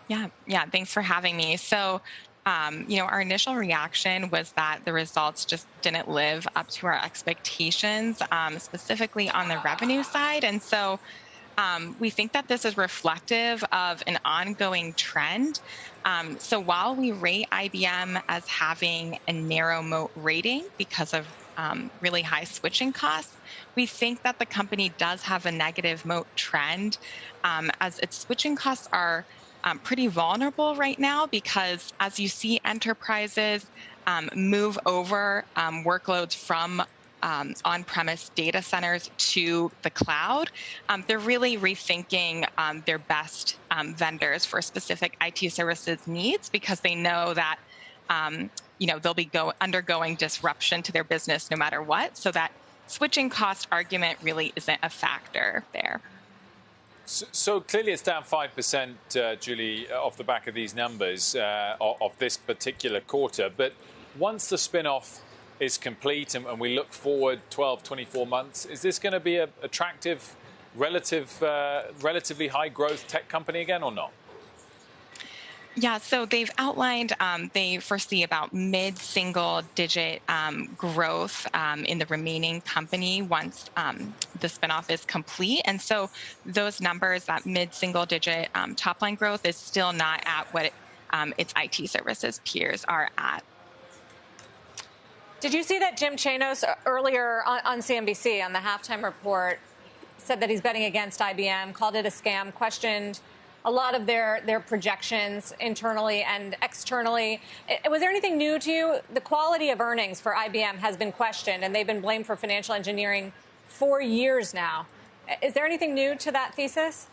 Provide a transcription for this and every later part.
Yeah. Thanks for having me. So, our initial reaction was that the results just didn't live up to our expectations, specifically on the revenue side. And so we think that this is reflective of an ongoing trend. So while we rate IBM as having a narrow moat rating because of really high switching costs, we think that the company does have a negative moat trend, as its switching costs are pretty vulnerable right now, because as you see enterprises move over workloads from on-premise data centers to the cloud, they're really rethinking their best vendors for specific IT services needs, because they know that they'll be undergoing disruption to their business no matter what. So that switching cost argument really isn't a factor there. So clearly it's down 5%, Julie, off the back of these numbers of this particular quarter. But once the spin-off is complete and we look forward 12, 24 months, is this going to be an attractive, relatively high growth tech company again or not? Yeah, so they've outlined they foresee about mid-single digit growth in the remaining company once the spinoff is complete. And so those numbers, that mid-single digit top line growth, is still not at what its IT services peers are at. Did you see that Jim Chanos earlier on CNBC on the halftime report said that he's betting against IBM, called it a scam, questioned a lot of their projections internally and externally? Was there anything new to you? The quality of earnings for IBM has been questioned, and they've been blamed for financial engineering for years now. Is there anything new to that thesis?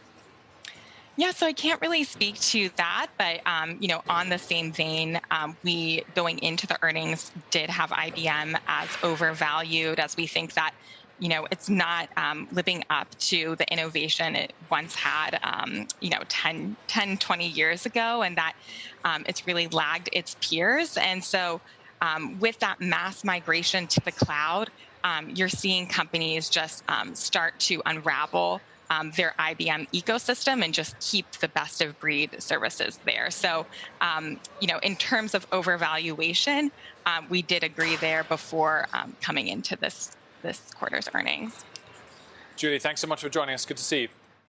Yeah, so I can't really speak to that, but on the same vein, we, going into the earnings, did have IBM as overvalued, as we think that it's not living up to the innovation it once had, 10, 20 years ago, and that it's really lagged its peers. And so with that mass migration to the cloud, you're seeing companies just start to unravel their IBM ecosystem and just keep the best of breed services there. So, in terms of overvaluation, we did agree there before coming into this quarter's earnings. Julie, thanks so much for joining us. Good to see you.